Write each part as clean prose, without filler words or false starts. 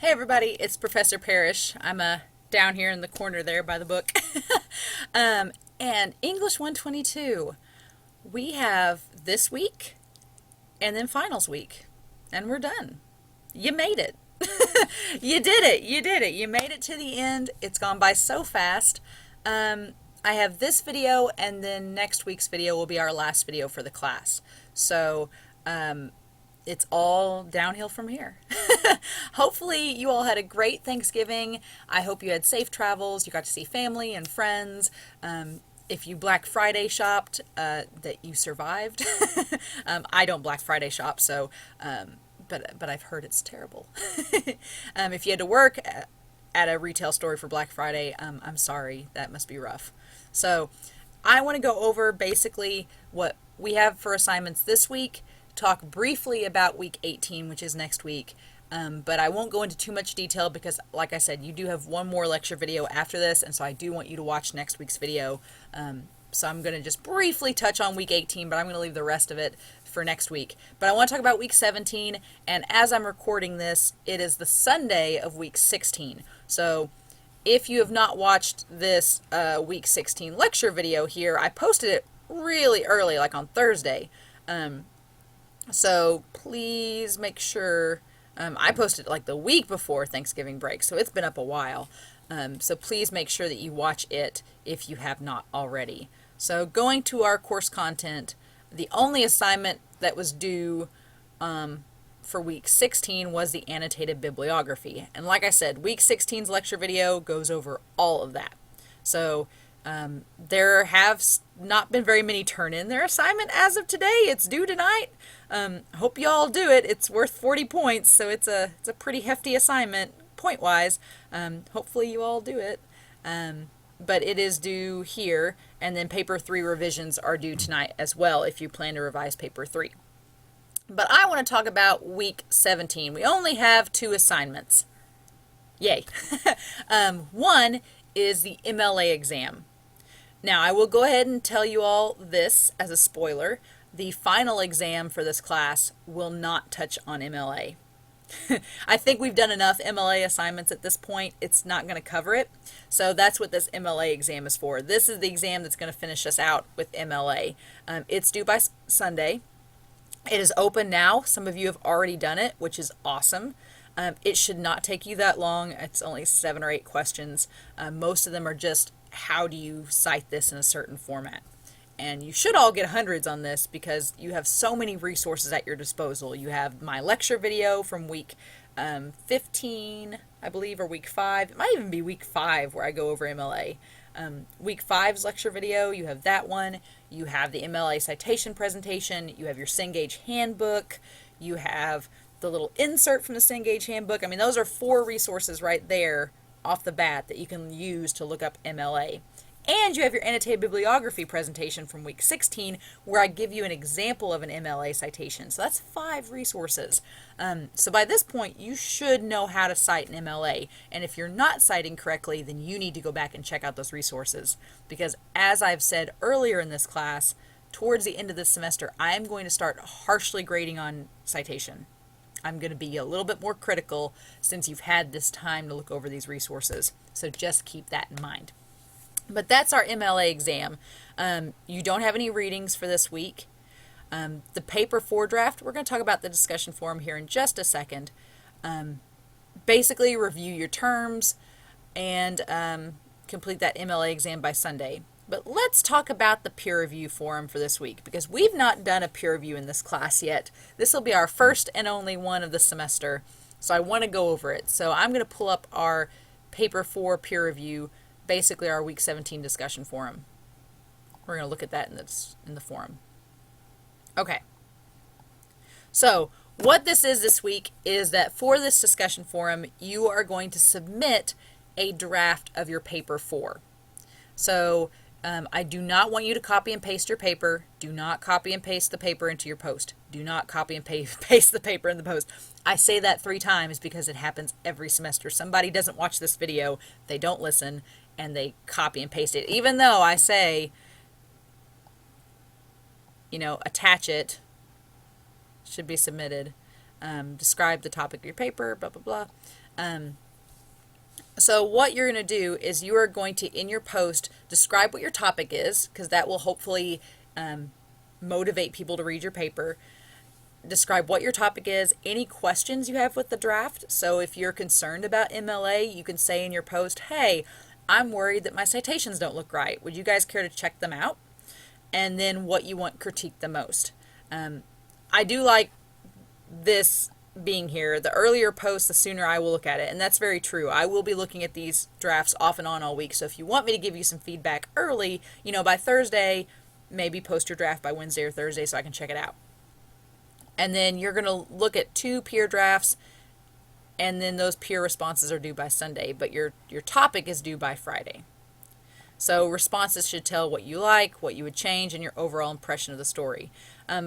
Hey everybody, it's Professor Parish. I'm down here in the corner there by the book. And English 122. We have this week and then finals week. And we're done. You made it. You did it. You did it. You made it to the end. It's gone by so fast. I have this video and then next week's video will be our last video for the class. So, it's all downhill from here. Hopefully you all had a great Thanksgiving. I hope you had safe travels. You got to see family and friends. If you Black Friday shopped, that you survived. I don't Black Friday shop, so but I've heard it's terrible. If you had to work at a retail store for Black Friday, I'm sorry, that must be rough. So I want to go over basically what we have for assignments this week, talk briefly about week 18, which is next week, but I won't go into too much detail because, like I said, you do have one more lecture video after this, and so I do want you to watch next week's video. So I'm going to just briefly touch on week 18, but I'm going to leave the rest of it for next week. But I want to talk about week 17, and as I'm recording this, it is the Sunday of week 16. So if you have not watched this week 16 lecture video here, I posted it really early, like on Thursday. So please make sure, I posted it like the week before Thanksgiving break, so it's been up a while. So please make sure that you watch it if you have not already. So going to our course content, the only assignment that was due for week 16 was the annotated bibliography. And like I said, week 16's lecture video goes over all of that. So there have not been very many turn in their assignment as of today. It's due tonight. Hope you all do it. It's worth 40 points, so it's a pretty hefty assignment point-wise. Hopefully you all do it. But it is due here, and then paper 3 revisions are due tonight as well if you plan to revise paper 3. But I want to talk about week 17. We only have 2 assignments. Yay. One is the MLA exam. Now, I will go ahead and tell you all this as a spoiler. The final exam for this class will not touch on MLA. I think we've done enough MLA assignments at this point. It's not going to cover it. So that's what this MLA exam is for. This is the exam that's going to finish us out with MLA. It's due by Sunday. It is open now. Some of you have already done it, which is awesome. It should not take you that long. It's only 7 or 8 questions. Most of them are just how do you cite this in a certain format. And you should all get hundreds on this because you have so many resources at your disposal. You have my lecture video from week 15, I believe, or week 5. It might even be week 5 where I go over MLA. Week 5's lecture video, you have that one. You have the MLA citation presentation. You have your Cengage handbook. You have the little insert from the Cengage handbook. I mean, those are 4 resources right there off the bat that you can use to look up MLA. And you have your annotated bibliography presentation from week 16 where I give you an example of an MLA citation. So that's 5 resources. So by this point, you should know how to cite an MLA. And if you're not citing correctly, then you need to go back and check out those resources. Because as I've said earlier in this class, towards the end of this semester, I am going to start harshly grading on citation. I'm going to be a little bit more critical since you've had this time to look over these resources. So just keep that in mind. But that's our MLA exam. You don't have any readings for this week. The paper 4 draft, we're going to talk about the discussion forum here in just a second. Basically, review your terms and complete that MLA exam by Sunday. But let's talk about the peer review forum for this week because we've not done a peer review in this class yet. This will be our first and only one of the semester, so I want to go over it. So I'm going to pull up our paper 4 peer review, basically our week 17 discussion forum. We're going to look at that in the forum. Okay. So what this is this week is that for this discussion forum, you are going to submit a draft of your paper 4. So I do not want you to copy and paste your paper. Do not copy and paste the paper into your post. Do not copy and paste the paper in the post. I say that 3 times because it happens every semester. Somebody doesn't watch this video, they don't listen, and they copy and paste it. Even though I say, attach it, should be submitted. describe the topic of your paper, blah, blah, blah. So what you're going to do is you are going to, in your post, describe what your topic is, because that will hopefully motivate people to read your paper. Describe what your topic is, any questions you have with the draft. So if you're concerned about MLA, you can say in your post, hey, I'm worried that my citations don't look right. Would you guys care to check them out? And then what you want critiqued the most. I do like this being here. The earlier post, the sooner I will look at it. And that's very true. I will be looking at these drafts off and on all week. So if you want me to give you some feedback early, by Thursday, maybe post your draft by Wednesday or Thursday so I can check it out. And then you're going to look at 2 peer drafts, and then those peer responses are due by Sunday, but your topic is due by Friday. So responses should tell what you like, what you would change, and your overall impression of the story.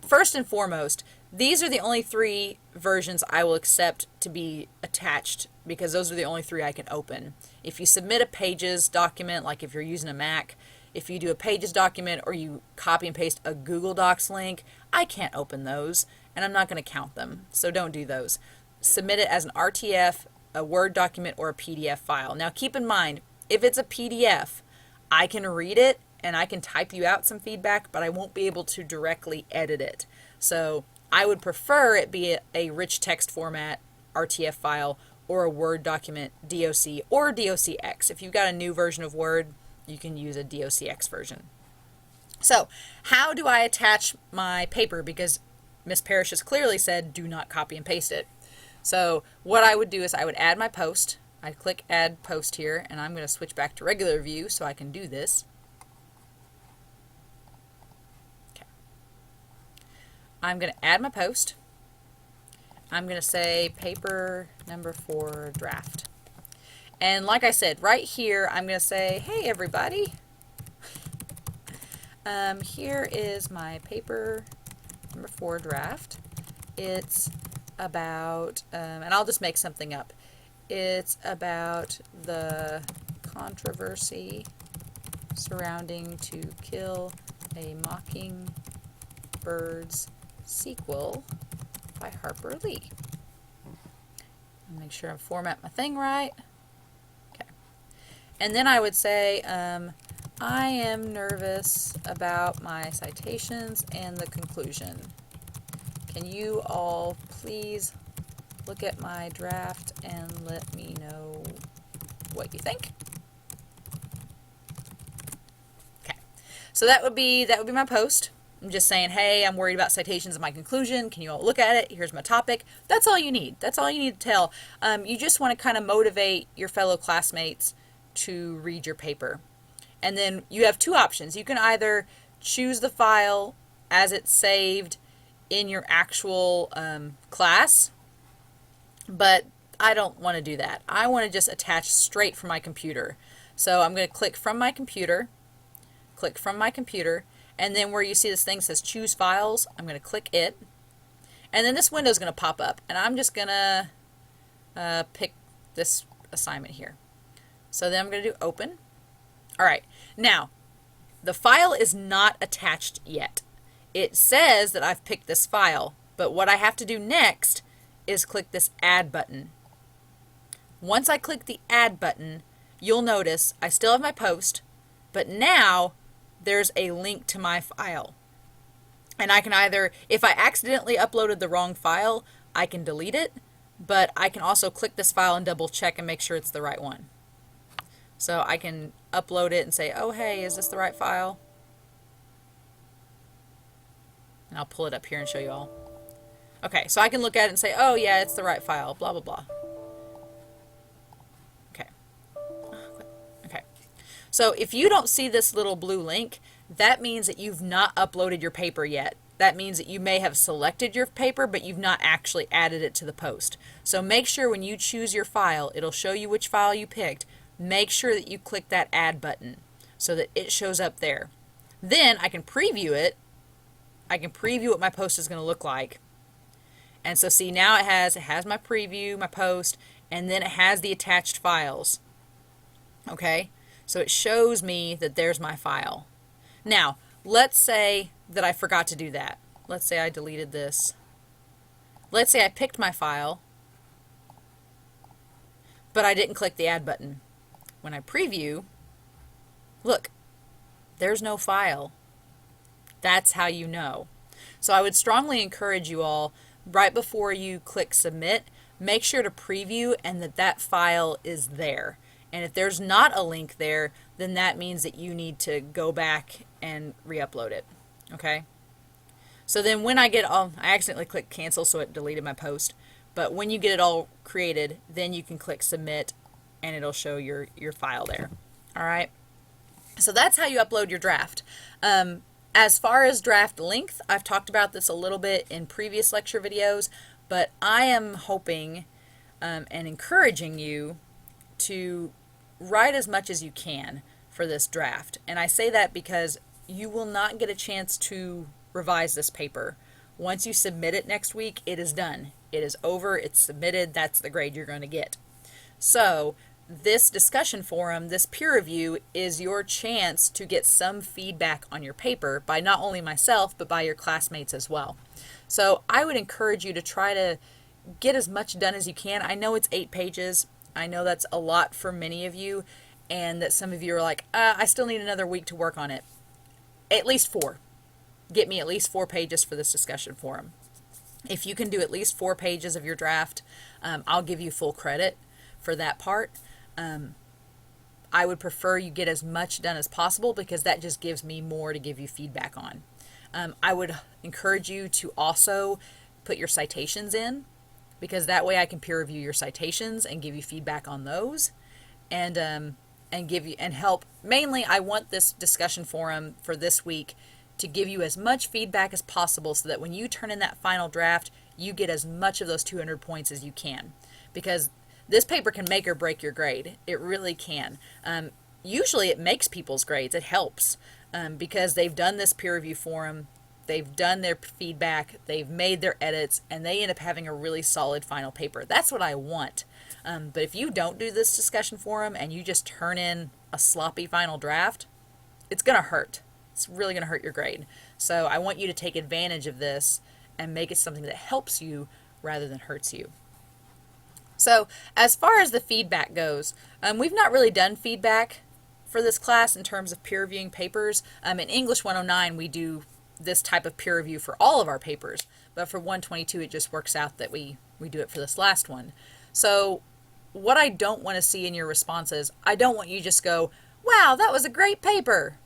First and foremost, these are the only 3 versions I will accept to be attached, because those are the only 3 I can open. If you submit a Pages document, like if you're using a Mac, if you do a Pages document or you copy and paste a Google Docs link, I can't open those, and I'm not going to count them, so don't do those. Submit it as an RTF, a Word document, or a PDF file. Now keep in mind, if it's a PDF, I can read it and I can type you out some feedback, but I won't be able to directly edit it. So I would prefer it be a rich text format RTF file or a Word document DOC or DOCX. If you've got a new version of Word, you can use a DOCX version. So how do I attach my paper? Because Miss Parish has clearly said do not copy and paste it. So what I would do is I would add my post. I click add post here, and I'm going to switch back to regular view so I can do this. Okay. I'm going to add my post. I'm going to say paper number 4 draft. And like I said, right here, I'm going to say, hey everybody, here is my paper number 4 draft. It's about, and I'll just make something up. It's about the controversy surrounding To Kill a Mockingbird's sequel by Harper Lee. Make sure I format my thing right. Okay. And then I would say, I am nervous about my citations and the conclusion. Can you all please look at my draft and let me know what you think? Okay. So that would be my post. I'm just saying, hey, I'm worried about citations and my conclusion. Can you all look at it? Here's my topic. That's all you need. That's all you need to tell. You just want to kind of motivate your fellow classmates to read your paper. And then you have 2 options. You can either choose the file as it's saved in your actual class, but I don't want to do that. I want to just attach straight from my computer. So I'm going to click from my computer, and then where you see this thing says choose files, I'm going to click it, and then this window is going to pop up, and I'm just going to pick this assignment here. So then I'm going to do open. All right, now the file is not attached yet. It says that I've picked this file, but what I have to do next is click this add button. Once I click the add button, you'll notice I still have my post, but now there's a link to my file. And I can either, if I accidentally uploaded the wrong file, I can delete it, but I can also click this file and double check and make sure it's the right one. So I can upload it and say, oh hey, is this the right file? And I'll pull it up here and show you all. Okay, so I can look at it and say, oh yeah, it's the right file, blah, blah, blah. Okay. Okay. So if you don't see this little blue link, that means that you've not uploaded your paper yet. That means that you may have selected your paper, but you've not actually added it to the post. So make sure when you choose your file, it'll show you which file you picked. Make sure that you click that add button so that it shows up there. Then I can preview it. I can preview what my post is going to look like. And so see, now it has my preview, my post, and then it has the attached files. Okay? So it shows me that there's my file. Now, let's say that I forgot to do that. Let's say I deleted this. let's say I picked my file, but I didn't click the add button. When I preview, look, there's no file. That's how you know. So I would strongly encourage you all, right before you click submit, make sure to preview and that file is there. And if there's not a link there, then that means that you need to go back and re-upload it. Okay? So then when I accidentally clicked cancel, so it deleted my post. But when you get it all created, then you can click submit and it'll show your file there. All right? So that's how you upload your draft. As far as draft length, I've talked about this a little bit in previous lecture videos, but I am hoping and encouraging you to write as much as you can for this draft. And I say that because you will not get a chance to revise this paper. Once you submit it next week, it is done. It is over. It's submitted. That's the grade you're going to get. So this discussion forum, this peer review, is your chance to get some feedback on your paper by not only myself, but by your classmates as well. So I would encourage you to try to get as much done as you can. I know it's 8 pages. I know that's a lot for many of you, and that some of you are like, I still need another week to work on it. At least 4. Get me at least 4 pages for this discussion forum. If you can do at least 4 pages of your draft, I'll give you full credit for that part. I would prefer you get as much done as possible because that just gives me more to give you feedback on. I would encourage you to also put your citations in, because that way I can peer review your citations and give you feedback on those, and give you and help. Mainly, I want this discussion forum for this week to give you as much feedback as possible so that when you turn in that final draft, you get as much of those 200 points as you can, because this paper can make or break your grade. It really can. Usually it makes people's grades. It helps because they've done this peer review forum, they've done their feedback, they've made their edits, and they end up having a really solid final paper. That's what I want. But if you don't do this discussion forum and you just turn in a sloppy final draft, it's going to hurt. It's really going to hurt your grade. So I want you to take advantage of this and make it something that helps you rather than hurts you. So as far as the feedback goes, we've not really done feedback for this class in terms of peer reviewing papers. In English 109, we do this type of peer review for all of our papers, but for 122, it just works out that we do it for this last one. So what I don't want to see in your responses, I don't want you just go, wow, that was a great paper,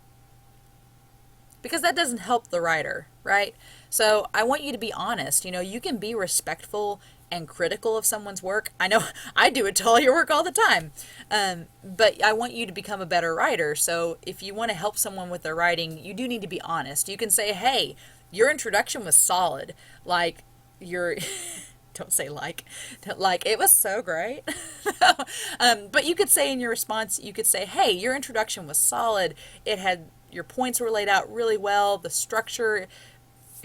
because that doesn't help the writer, right? So I want you to be honest. You can be respectful and critical of someone's work. I know I do it to all your work all the time. But I want you to become a better writer. So if you want to help someone with their writing, you do need to be honest. You can say, hey, your introduction was solid. Like, don't say like it was so great. But you could say in your response, you could say, hey, your introduction was solid. Your points were laid out really well. The structure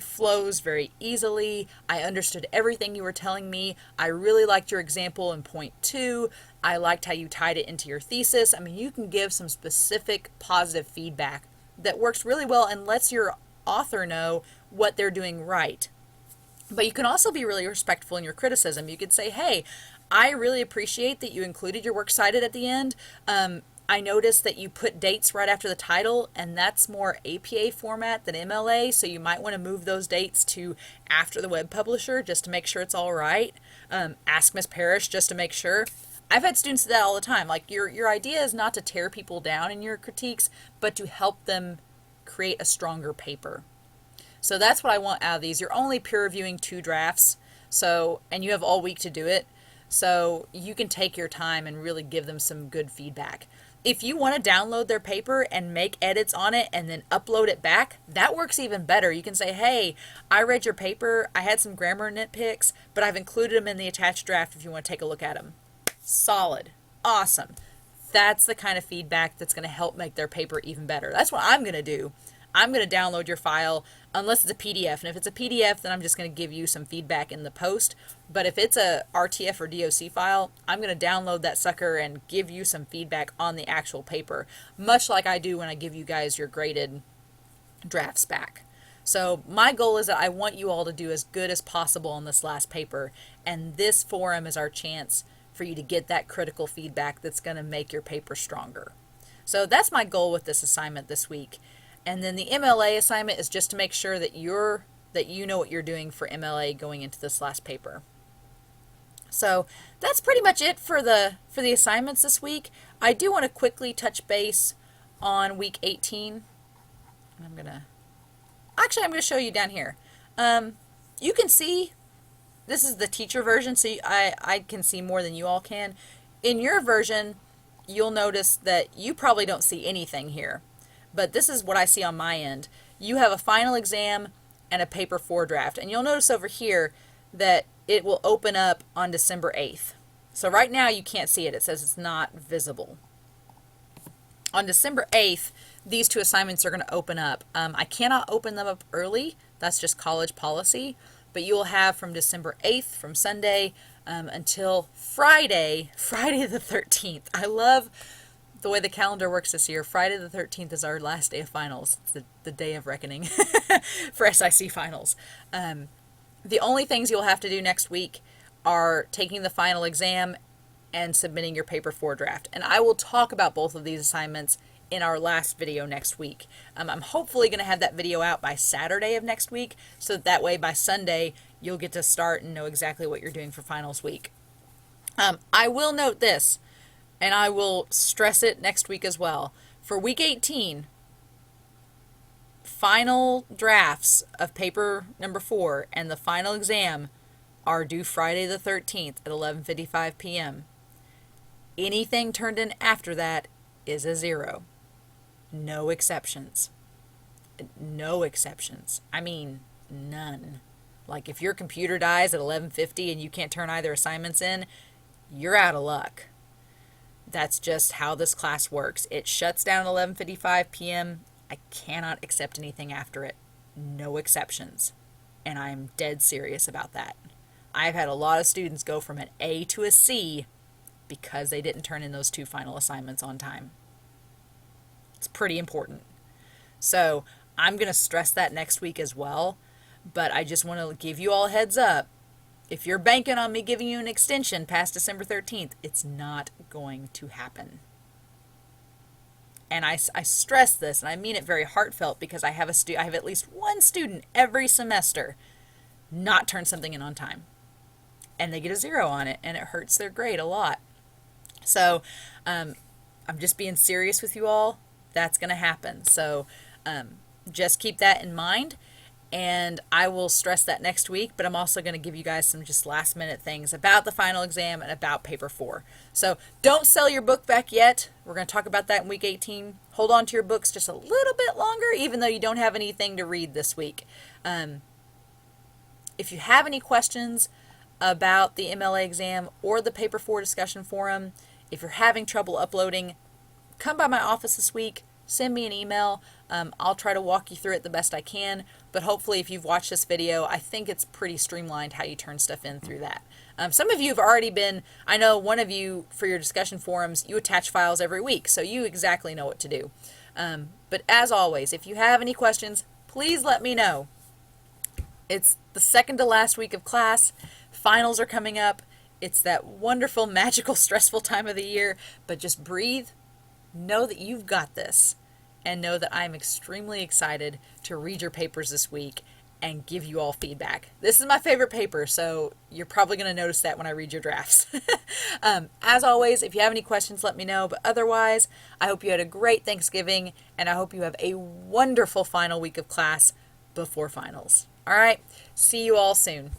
flows very easily. I understood everything you were telling me. I really liked your example in point 2. I liked how you tied it into your thesis. I mean, you can give some specific positive feedback that works really well and lets your author know what they're doing right. But you can also be really respectful in your criticism. You could say, hey, I really appreciate that you included your works cited at the end. I noticed that you put dates right after the title, and that's more APA format than MLA, so you might want to move those dates to after the web publisher just to make sure it's all right. Ask Miss Parish just to make sure. I've had students do that all the time. Like, your idea is not to tear people down in your critiques, but to help them create a stronger paper. So that's what I want out of these. You're only peer reviewing 2 drafts, and you have all week to do it, so you can take your time and really give them some good feedback. If you want to download their paper and make edits on it and then upload it back, that works even better. You can say, hey, I read your paper, I had some grammar nitpicks, but I've included them in the attached draft if you want to take a look at them. Solid. Awesome. That's the kind of feedback that's going to help make their paper even better. That's what I'm going to do. I'm going to download your file, unless it's a PDF. And if it's a PDF, then I'm just going to give you some feedback in the post. But if it's a RTF or DOC file, I'm going to download that sucker and give you some feedback on the actual paper, much like I do when I give you guys your graded drafts back. So my goal is that I want you all to do as good as possible on this last paper, and this forum is our chance for you to get that critical feedback that's going to make your paper stronger. So that's my goal with this assignment this week. And then the MLA assignment is just to make sure that you know what you're doing for MLA going into this last paper. So that's pretty much it for the assignments this week. I do want to quickly touch base on week 18. I'm going to show you down here. You can see this is the teacher version, so I can see more than you all can. In your version, you'll notice that you probably don't see anything here, but this is what I see on my end. You have a final exam and a paper 4 draft, and you'll notice over here that it will open up on December 8th. So right now you can't see it. It says it's not visible. On December 8th, these 2 assignments are going to open up. I cannot open them up early. That's just college policy. But you will have from December 8th, from Sunday, until Friday the 13th. I love the way the calendar works this year. Friday the 13th is our last day of finals. It's the day of reckoning for SIC finals. The only things you'll have to do next week are taking the final exam and submitting your paper 4 draft. And I will talk about both of these assignments in our last video next week. I'm hopefully going to have that video out by Saturday of next week, so that way by Sunday you'll get to start and know exactly what you're doing for finals week. I will note this, and I will stress it next week as well. For week 18, final drafts of paper number 4 and the final exam are due Friday the 13th at 11:55 p.m. Anything turned in after that is a 0. No exceptions. No exceptions. I mean, none. Like if your computer dies at 11:50 and you can't turn either assignments in, you're out of luck. That's just how this class works. It shuts down at 11:55 p.m. I cannot accept anything after it. No exceptions. And I'm dead serious about that. I've had a lot of students go from an A to a C because they didn't turn in those 2 final assignments on time. It's pretty important. So I'm going to stress that next week as well, but I just want to give you all a heads up. If you're banking on me giving you an extension past December 13th, it's not going to happen. And I stress this, and I mean it very heartfelt, because I have at least one student every semester not turn something in on time. And they get a 0 on it, and it hurts their grade a lot. So I'm just being serious with you all. That's going to happen. So just keep that in mind. And I will stress that next week, but I'm also going to give you guys some just last minute things about the final exam and about paper 4. So don't sell your book back yet. We're going to talk about that in week 18. Hold on to your books just a little bit longer, even though you don't have anything to read this week. If you have any questions about the MLA exam or the paper 4 discussion forum, if you're having trouble uploading, come by my office this week. Send me an email. I'll try to walk you through it the best I can, but hopefully if you've watched this video, I think it's pretty streamlined how you turn stuff in through that. Some of you have already been, I know one of you for your discussion forums, you attach files every week, so you exactly know what to do. But as always, if you have any questions, please let me know. It's the second to last week of class. Finals are coming up. It's that wonderful, magical, stressful time of the year, but just breathe. Know that you've got this, and know that I'm extremely excited to read your papers this week and give you all feedback. This is my favorite paper, so you're probably going to notice that when I read your drafts. As always, if you have any questions, let me know. But otherwise, I hope you had a great Thanksgiving, and I hope you have a wonderful final week of class before finals. All right, see you all soon.